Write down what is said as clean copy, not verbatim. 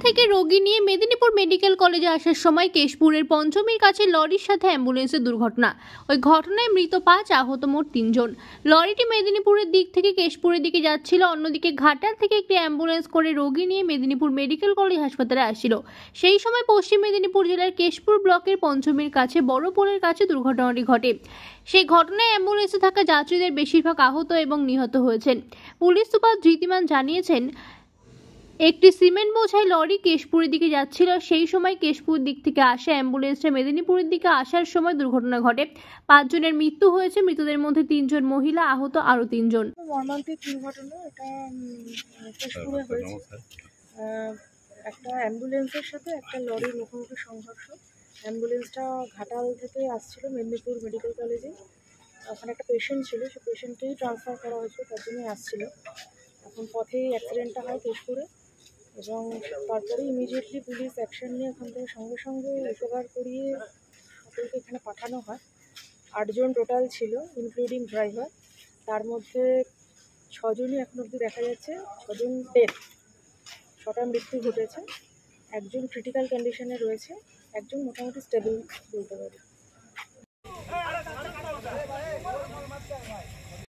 থেকে রোগী নিয়ে মেদিনীপুর মেডিকেল কলেজে আসার সময় কেশপুরের পঞ্চমীর কাছে লরির সাথে অ্যাম্বুলেন্সের দুর্ঘটনা। ওই ঘটনায় মৃত 5, আহত মোট 3 জন। লরিটি মেদিনীপুরের দিক থেকে কেশপুরের দিকে যাচ্ছিল, অন্যদিকে ঘাটাল থেকে একটি অ্যাম্বুলেন্স করে রোগী নিয়ে মেদিনীপুর মেডিকেল কলেজ হাসপাতালে আসছিল। সেই সময় পশ্চিম মেদিনীপুর জেলার কেশপুর ব্লকের পঞ্চমীর কাছে বড় পোলের কাছে দুর্ঘটনাটি ঘটে। সেই ঘটনায় অ্যাম্বুলেন্সে থাকা যাত্রীদের বেশিরভাগ আহত এবং নিহত হয়েছেন। পুলিশ সুপার ধৃতিমান জানিয়েছেন, একটি সিমেন্ট বোঝাই লরি কেশপুরের দিকে যাচ্ছিল। সেই সময় কেশপুর দিক থেকে আসা অ্যাম্বুলেন্সটা মেদিনীপুরের দিকে আসার সময় দুর্ঘটনা ঘটে। 5 জনের মৃত্যু হয়েছে, মৃতদের মধ্যে 3 জন মহিলা, আহত আরো 3 জন। মর্মান্তিক দুর্ঘটনা এটা কেশপুরে হয়েছে। একটা অ্যাম্বুলেন্সের সাথে একটা লরির মুখোমুখি সংঘর্ষ। অ্যাম্বুলেন্সটা ঘাটাল থেকে আসছিল মেদিনীপুর মেডিকেল কলেজে। ওখানে একটা পেশেন্ট ছিল, সেই পেশেন্টকেই ট্রান্সফার করা হয়েছিল, তার জন্যই আসছিল। এখন পথেই অ্যাক্সিডেন্টটা হয় কেশপুরে, এবং তারপরে ইমিডিয়েটলি পুলিশ অ্যাকশন নিয়ে ওখান থেকে সঙ্গে সঙ্গে রিকভার করিয়ে সকলকে এখানে পাঠানো হয়। 8 জন টোটাল ছিল, ইনক্লুডিং ড্রাইভার। তার মধ্যে 6 জনই এখন অবধি দেখা যাচ্ছে, 6 জন ডেথ, 6টা মৃত্যু ঘটেছে। 1 জন ক্রিটিক্যাল কন্ডিশনে রয়েছে, 1 জন মোটামুটি স্টেবল বলতে পারি।